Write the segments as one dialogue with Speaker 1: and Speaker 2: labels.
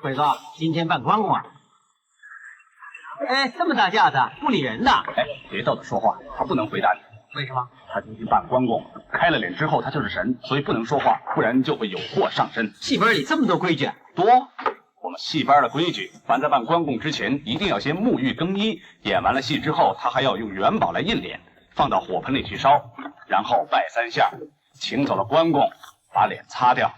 Speaker 1: 鬼子，今天办关公啊？哎，这么大架子，不理人的。
Speaker 2: 哎，别逗他说话，他不能回答你。
Speaker 1: 为什么？
Speaker 2: 他今天办关公，开了脸之后他就是神，所以不能说话，不然就会有祸上身。
Speaker 1: 戏班里这么多规矩，
Speaker 2: 多。我们戏班的规矩，凡在办关公之前，一定要先沐浴更衣，演完了戏之后，他还要用元宝来印脸，放到火盆里去烧，然后拜3下，请走了关公，把脸擦掉。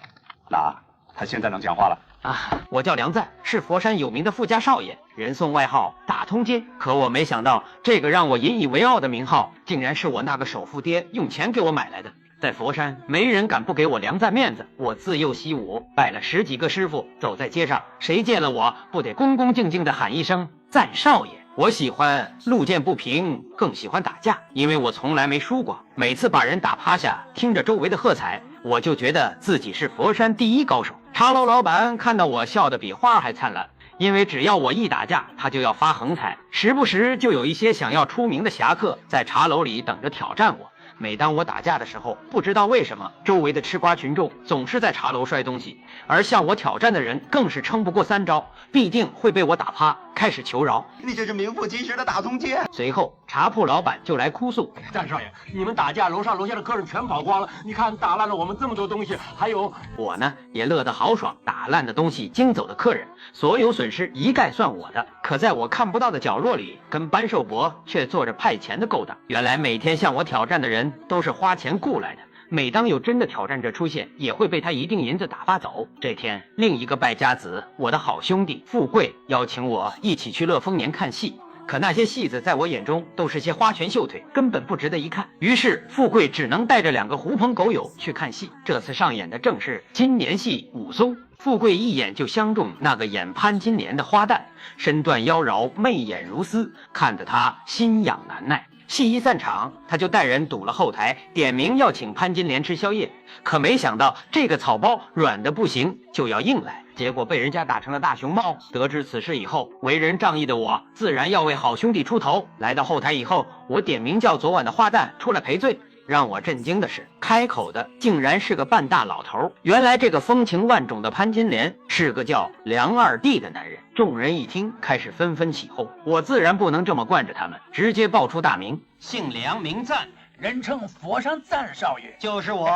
Speaker 2: 那他现在能讲话了。
Speaker 1: 啊，我叫梁赞，是佛山有名的富家少爷，人送外号打通街。可我没想到，这个让我引以为傲的名号，竟然是我那个首富爹用钱给我买来的。在佛山，没人敢不给我梁赞面子。我自幼习武，拜了10几个师傅，走在街上，谁见了我，不得恭恭敬敬地喊一声赞少爷。我喜欢路见不平，更喜欢打架，因为我从来没输过。每次把人打趴下，听着周围的喝彩，我就觉得自己是佛山第一高手。茶楼老板看到我笑得比花还灿烂，因为只要我一打架，他就要发横财，时不时就有一些想要出名的侠客在茶楼里等着挑战我。每当我打架的时候，不知道为什么，周围的吃瓜群众总是在茶楼摔东西，而向我挑战的人更是撑不过3招，必定会被我打趴，开始求饶。
Speaker 3: 你这是名副其实的打通街。
Speaker 1: 随后茶铺老板就来哭诉：
Speaker 4: 战少爷，你们打架，楼上楼下的客人全跑光了，你看打烂了我们这么多东西，还有……
Speaker 1: 我呢也乐得豪爽，打烂的东西，惊走的客人，所有损失一概算我的。可在我看不到的角落里，跟班寿伯却做着派钱的勾当。原来每天向我挑战的人都是花钱雇来的，每当有真的挑战者出现，也会被他一锭银子打发走。这天，另一个败家子，我的好兄弟富贵邀请我一起去乐丰年看戏，可那些戏子在我眼中都是些花拳绣腿，根本不值得一看。于是富贵只能带着2个狐朋狗友去看戏。这次上演的正是金莲戏武松。富贵一眼就相中那个演潘金莲的花旦，身段妖娆，媚眼如丝，看得他心痒难耐。戏一散场，他就带人堵了后台，点名要请潘金莲吃宵夜。可没想到这个草包软的不行，就要硬来，结果被人家打成了大熊猫。得知此事以后，为人仗义的我自然要为好兄弟出头。来到后台以后，我点名叫昨晚的花旦出来赔罪。让我震惊的是，开口的竟然是个半大老头。原来这个风情万种的潘金莲是个叫梁二弟的男人。众人一听，开始纷纷起哄。我自然不能这么惯着他们，直接报出大名：姓梁名赞，
Speaker 4: 人称佛山赞少爷，
Speaker 1: 就是我。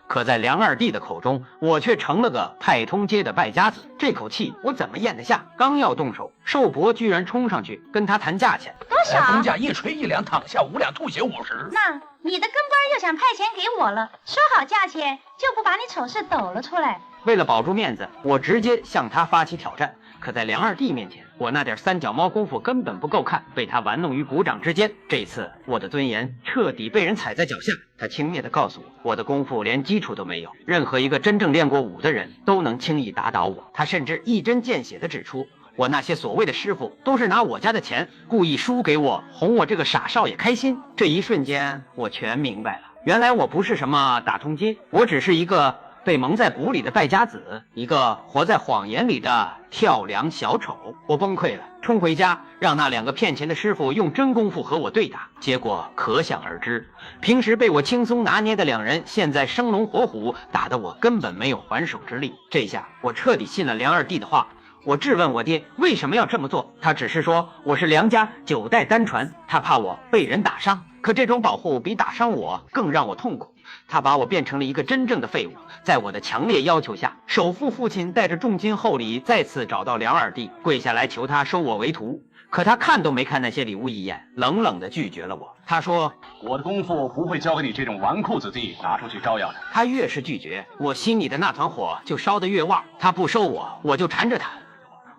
Speaker 1: 可在梁二弟的口中，我却成了个太通街的败家子。这口气我怎么咽得下？刚要动手，寿伯居然冲上去跟他谈价钱。
Speaker 5: 多少？
Speaker 4: 公价1锤1两，躺下5两，吐血50。
Speaker 5: 那你的跟班又想派钱给我了，说好价钱就不把你丑事抖了出来。
Speaker 1: 为了保住面子，我直接向他发起挑战。可在梁二弟面前，我那点3脚猫功夫根本不够看，被他玩弄于股掌之间。这次我的尊严彻底被人踩在脚下。他轻蔑地告诉我，我的功夫连基础都没有，任何一个真正练过武的人都能轻易打倒我。他甚至一针见血地指出，我那些所谓的师傅都是拿我家的钱故意输给我，哄我这个傻少爷开心。这一瞬间我全明白了，原来我不是什么打通街，我只是一个被蒙在鼓里的败家子，一个活在谎言里的跳梁小丑。我崩溃了，冲回家让那2个骗钱的师傅用真功夫和我对打，结果可想而知。平时被我轻松拿捏的2人，现在生龙活虎，打得我根本没有还手之力。这下我彻底信了梁二弟的话。我质问我爹为什么要这么做，他只是说我是梁家9代单传，他怕我被人打伤。可这种保护比打伤我更让我痛苦。他把我变成了一个真正的废物。在我的强烈要求下，首富父亲带着重金厚礼再次找到梁二弟，跪下来求他收我为徒。可他看都没看那些礼物一眼，冷冷地拒绝了我。他说，
Speaker 2: 我的功夫不会交给你这种纨绔子弟拿出去招摇的。
Speaker 1: 他越是拒绝，我心里的那团火就烧得越旺。他不收我，我就缠着他。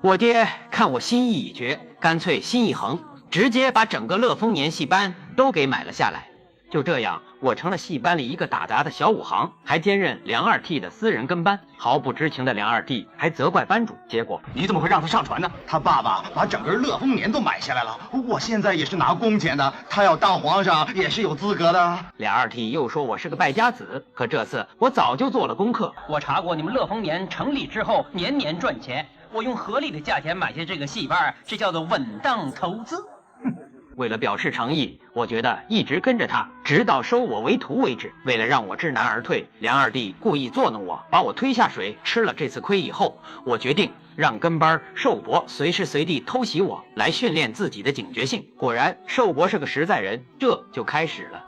Speaker 1: 我爹看我心意已决，干脆心一横，直接把整个乐丰年戏班都给买了下来。就这样，我成了戏班里一个打杂的小武行，还兼任梁二弟的私人跟班。毫不知情的梁二弟还责怪班主，结果
Speaker 2: 你怎么会让他上船呢？
Speaker 3: 他爸爸把整个乐丰年都买下来了，我现在也是拿工钱的，他要当皇上也是有资格的。
Speaker 1: 梁二弟又说我是个败家子，可这次我早就做了功课。
Speaker 6: 我查过你们乐丰年成立之后年年赚钱，我用合理的价钱买下这个戏班，这叫做稳当投资。
Speaker 1: 为了表示诚意，我觉得一直跟着他，直到收我为徒为止。为了让我知难而退，梁二弟故意作弄我，把我推下水。吃了这次亏以后，我决定让跟班寿伯随时随地偷袭我，来训练自己的警觉性。果然，寿伯是个实在人，这就开始了。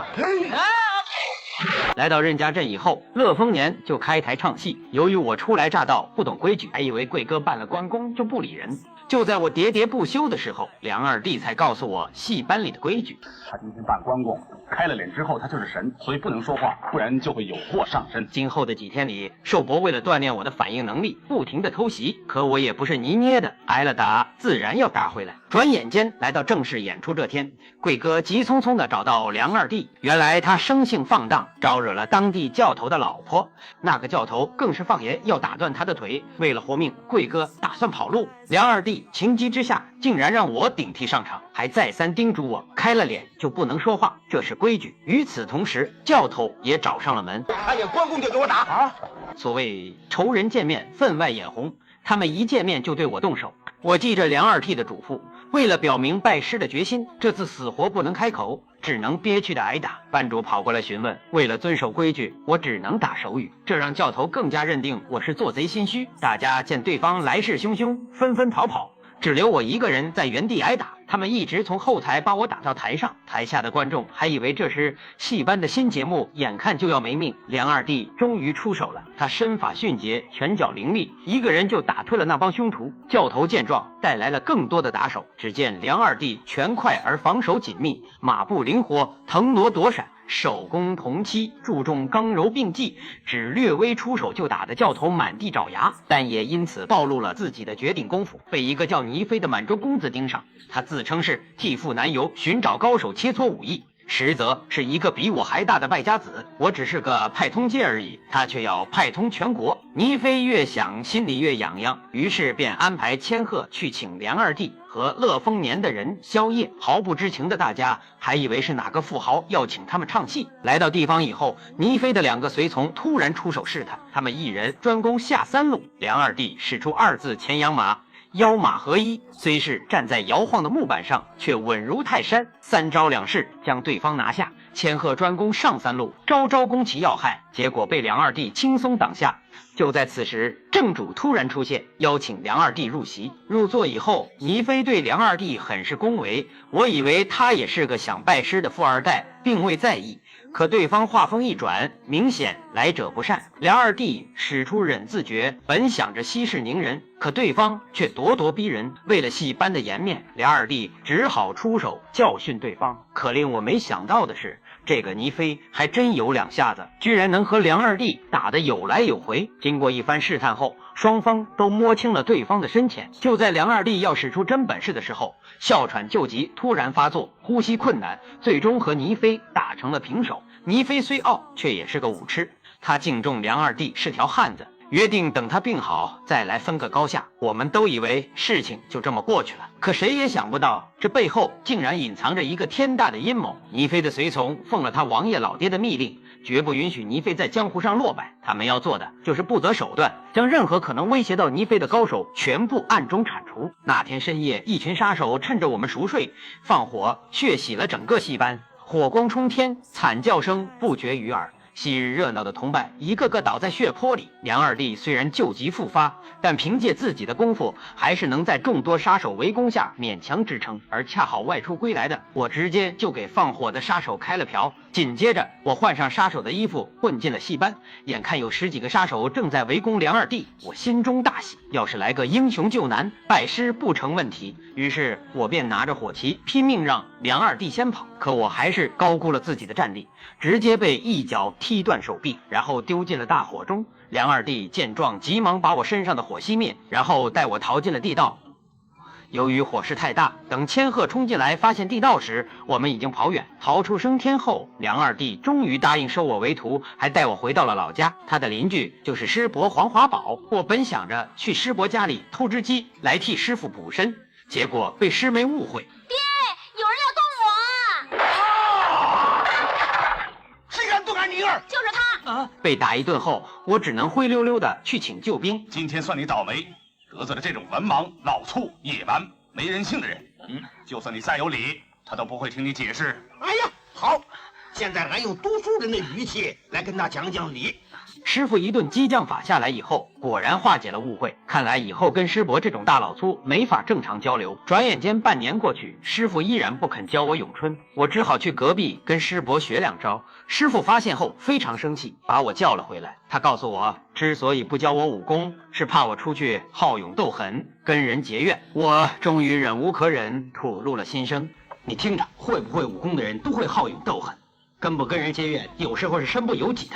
Speaker 1: 来到任家镇以后，乐丰年就开台唱戏。由于我初来乍到，不懂规矩，还以为贵哥办了关公就不理人。就在我喋喋不休的时候，梁二弟才告诉我戏班里的规矩。
Speaker 2: 他今天扮关公，开了脸之后他就是神，所以不能说话，不然就会有祸上身。
Speaker 1: 今后的几天里，寿伯为了锻炼我的反应能力，不停地偷袭。可我也不是泥捏的，挨了打自然要打回来。转眼间来到正式演出这天，贵哥急匆匆地找到梁二弟。原来他生性放荡，招惹了当地教头的老婆。那个教头更是放言要打断他的腿。为了活命，贵哥打算跑路。梁二弟情急之下，竟然让我顶替上场，还再三叮嘱我开了脸就不能说话，这是规矩。与此同时，教头也找上了门，
Speaker 4: 看见关公就给我打啊！
Speaker 1: 所谓仇人见面分外眼红，他们一见面就对我动手。我记着梁二弟的嘱咐，为了表明拜师的决心，这次死活不能开口，只能憋屈的挨打。班主跑过来询问，为了遵守规矩，我只能打手语，这让教头更加认定我是做贼心虚。大家见对方来势汹汹，纷纷逃跑，只留我一个人在原地挨打。他们一直从后台把我打到台上，台下的观众还以为这是戏班的新节目，眼看就要没命。梁二弟终于出手了，他身法迅捷，拳脚凌厉，一个人就打退了那帮凶徒。教头见状，带来了更多的打手。只见梁二弟拳快而防守紧密，马步灵活，腾挪躲闪，手工同期，注重刚柔并济，只略微出手就打得教头满地找牙，但也因此暴露了自己的绝顶功夫，被一个叫倪飞的满洲公子盯上。他自称是替父南游，寻找高手切磋武艺，实则是一个比我还大的败家子。我只是个派通界而已，他却要派通全国。倪飞越想心里越痒痒，于是便安排千鹤去请梁二弟和乐丰年的人宵夜。毫不知情的大家还以为是哪个富豪要请他们唱戏。来到地方以后，倪飞的两个随从突然出手试探，他们一人专攻下三路。梁二弟使出2字前仰马，腰马合一，虽是站在摇晃的木板上，却稳如泰山，3招2式将对方拿下。千鹤专攻上3路，招招攻其要害，结果被梁二弟轻松挡下。就在此时，正主突然出现，邀请梁二弟入席。入座以后，倪飞对梁二弟很是恭维，我以为他也是个想拜师的富二代，并未在意。可对方话锋一转，明显来者不善。梁二弟使出忍字诀，本想着息事宁人，可对方却咄咄逼人。为了戏班的颜面，梁二弟只好出手教训对方。可令我没想到的是，这个倪飞还真有2下子，居然能和梁二弟打得有来有回。经过一番试探后，双方都摸清了对方的深浅。就在梁二弟要使出真本事的时候，哮喘救急突然发作，呼吸困难，最终和倪飞打成了平手。倪飞虽傲，却也是个武痴，他敬重梁二弟是条汉子，约定等他病好再来分个高下。我们都以为事情就这么过去了，可谁也想不到，这背后竟然隐藏着一个天大的阴谋。倪飞的随从奉了他王爷老爹的密令，绝不允许倪飞在江湖上落败。他们要做的就是不择手段，将任何可能威胁到倪飞的高手全部暗中铲除。那天深夜，一群杀手趁着我们熟睡，放火血洗了整个戏班，火光冲天，惨叫声不绝于耳。昔日热闹的同伴一个个倒在血泊里。梁二弟虽然旧疾复发，但凭借自己的功夫，还是能在众多杀手围攻下勉强支撑。而恰好外出归来的我，直接就给放火的杀手开了瓢。紧接着，我换上杀手的衣服，混进了戏班。眼看有10几个杀手正在围攻梁二弟，我心中大喜，要是来个英雄救难，拜师不成问题。于是我便拿着火旗，拼命让梁二弟先跑。可我还是高估了自己的战力，直接被一脚踢断手臂，然后丢进了大火中。梁二弟见状，急忙把我身上的火熄灭，然后带我逃进了地道。由于火势太大，等千鹤冲进来发现地道时，我们已经跑远。逃出升天后，梁二弟终于答应收我为徒，还带我回到了老家。他的邻居就是师伯黄华宝。我本想着去师伯家里偷只鸡来替师傅补身，结果被师妹误会。
Speaker 5: 爹，有人要动我！
Speaker 4: 谁敢动俺女儿？
Speaker 5: 就是他！
Speaker 1: 被打一顿后，我只能灰溜溜的去请救兵。
Speaker 2: 今天算你倒霉，得罪了这种文盲、老粗、野蛮、没人性的人。就算你再有理，他都不会听你解释。
Speaker 4: 哎呀，好，现在俺用读书人的语气来跟他讲讲理。
Speaker 1: 师傅一顿激将法下来以后，果然化解了误会。看来以后跟师伯这种大老粗没法正常交流。转眼间半年过去，师傅依然不肯教我咏春，我只好去隔壁跟师伯学两招。师傅发现后非常生气，把我叫了回来。他告诉我，之所以不教我武功，是怕我出去好勇斗狠，跟人结怨。我终于忍无可忍，吐露了心声。你听着，会不会武功的人都会好勇斗狠，跟不跟人结怨，有时候是身不由己的，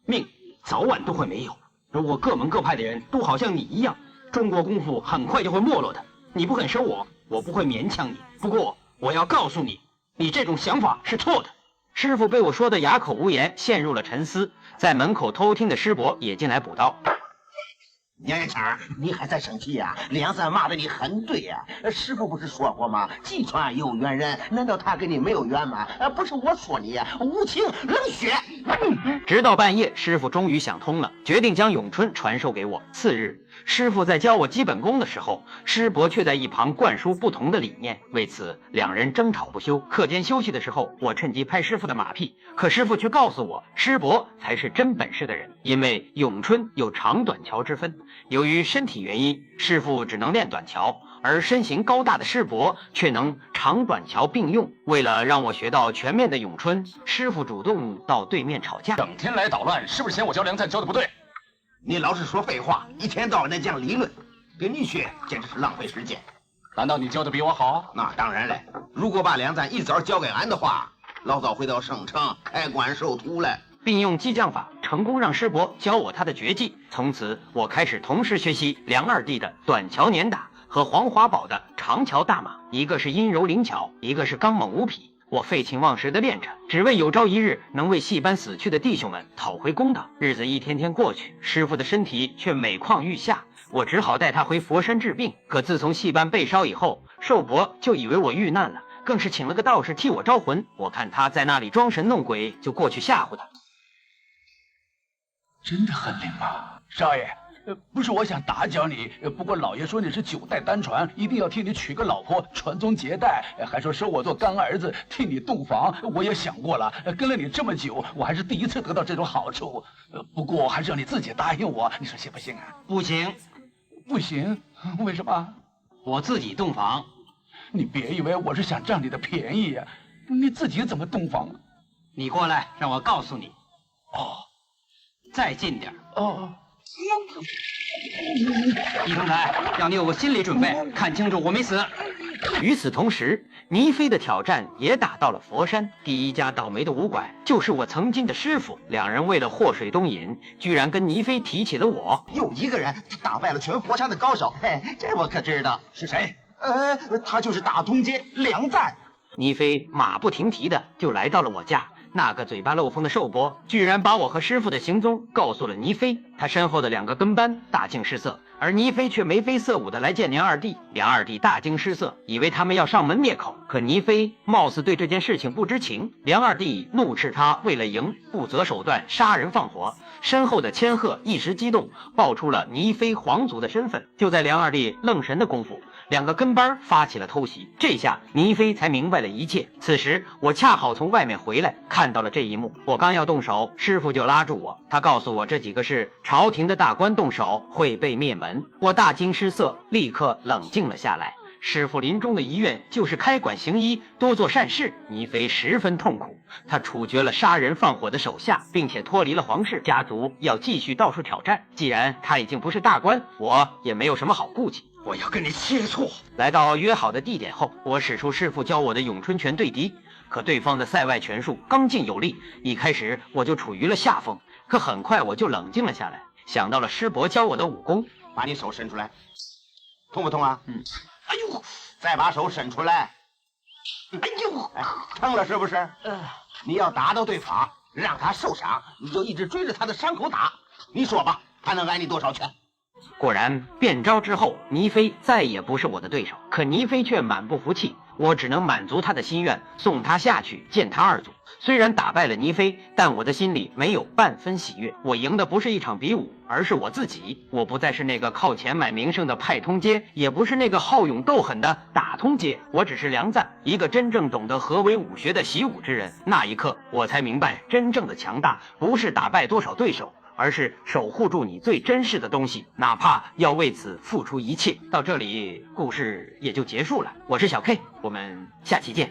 Speaker 1: 命早晚都会没有。如果各门各派的人都好像你一样，中国功夫很快就会没落的。你不肯收我，我不会勉强你。不过我要告诉你，你这种想法是错的。师傅被我说得哑口无言，陷入了沉思。在门口偷听的师伯也进来补刀。
Speaker 7: 杨元强，你还在生气呀？梁三骂的你很对呀。师傅不是说过吗？济川有缘人，难道他跟你没有缘吗？不是我说你呀，无情冷血。
Speaker 1: 直到半夜，师傅终于想通了，决定将咏春传授给我。次日，师傅在教我基本功的时候，师伯却在一旁灌输不同的理念，为此两人争吵不休。课间休息的时候，我趁机拍师傅的马屁，可师傅却告诉我，师伯才是真本事的人，因为咏春有长短桥之分。由于身体原因，师傅只能练短桥，而身形高大的师伯却能长短桥并用。为了让我学到全面的咏春，师傅主动到对面吵架。
Speaker 2: 整天来捣乱，是不是嫌我教梁赞教的不对？
Speaker 7: 你老是说废话，一天到晚的讲理论，跟你学简直是浪费时间。
Speaker 2: 难道你教的比我好？
Speaker 7: 那当然了，如果把梁赞一早教给俺的话，老早回到省城开馆授徒了。
Speaker 1: 并用激将法成功让师伯教我他的绝技。从此我开始同时学习梁二弟的短桥碾打和黄华宝的长桥大马，一个是阴柔灵巧，一个是刚猛无匹。我废寝忘食地练着，只为有朝一日能为戏班死去的弟兄们讨回公道。日子一天天过去，师傅的身体却每况愈下，我只好带他回佛山治病。可自从戏班被烧以后，寿伯就以为我遇难了，更是请了个道士替我招魂。我看他在那里装神弄鬼，就过去吓唬他。
Speaker 8: 真的很灵吗？少爷，不是我想打搅你，不过老爷说你是9代单传，一定要替你娶个老婆，传宗接代，还说收我做干儿子，替你洞房。我也想过了，跟了你这么久，我还是第一次得到这种好处。不过还是要你自己答应我，你说行不行啊？
Speaker 1: 不行。
Speaker 8: 不行？为什么？
Speaker 1: 我自己洞房。
Speaker 8: 你别以为我是想占你的便宜呀，你自己怎么洞房？
Speaker 1: 你过来，让我告诉你。
Speaker 8: 哦。
Speaker 1: 再近点。
Speaker 8: 哦。
Speaker 1: 易成才，让你有个心理准备，看清楚我没死。与此同时，倪飞的挑战也打到了佛山。第一家倒霉的武馆就是我曾经的师傅，两人为了祸水东引，居然跟倪飞提起了我。
Speaker 7: 有一个人打败了全佛山的高手，这我可知道是谁。他就是大通街梁赞。
Speaker 1: 倪飞马不停蹄的就来到了我家。那个嘴巴漏风的寿伯居然把我和师傅的行踪告诉了倪飞，他身后的2个跟班大惊失色，而倪飞却眉飞色舞的来见梁二弟。梁二弟大惊失色，以为他们要上门灭口，可倪飞貌似对这件事情不知情。梁二弟怒斥他为了赢不择手段杀人放火，身后的千鹤一时激动，爆出了倪飞皇族的身份。就在梁二弟愣神的功夫，2个跟班发起了偷袭，这下倪飞才明白了一切。此时我恰好从外面回来，看到了这一幕。我刚要动手，师傅就拉住我，他告诉我这几个是朝廷的大官动手会被灭门。我大惊失色，立刻冷静了下来。师傅临终的遗愿就是开馆行医，多做善事。倪飞十分痛苦，他处决了杀人放火的手下，并且脱离了皇室家族，要继续到处挑战。既然他已经不是大官，我也没有什么好顾忌。
Speaker 7: 我要跟你切磋。
Speaker 1: 来到约好的地点后，我使出师傅教我的咏春拳对敌，可对方的塞外拳术刚劲有力，一开始我就处于了下风，可很快我就冷静了下来，想到了师伯教我的武功。
Speaker 7: 把你手伸出来，痛不痛啊？
Speaker 1: 哎呦，
Speaker 7: 再把手伸出来。哎呦，疼了是不是？你要打到对方，让他受伤，你就一直追着他的伤口打。你说吧，他能挨你多少拳？
Speaker 1: 果然，变招之后，倪飞再也不是我的对手。可倪飞却满不服气，我只能满足他的心愿，送他下去见他二祖。虽然打败了倪飞，但我的心里没有半分喜悦。我赢的不是一场比武，而是我自己。我不再是那个靠钱买名声的派通街，也不是那个好勇斗狠的打通街，我只是梁赞，一个真正懂得何为武学的习武之人。那一刻，我才明白，真正的强大不是打败多少对手，而是守护住你最珍视的东西，哪怕要为此付出一切。到这里，故事也就结束了。我是小 K，我们下期见。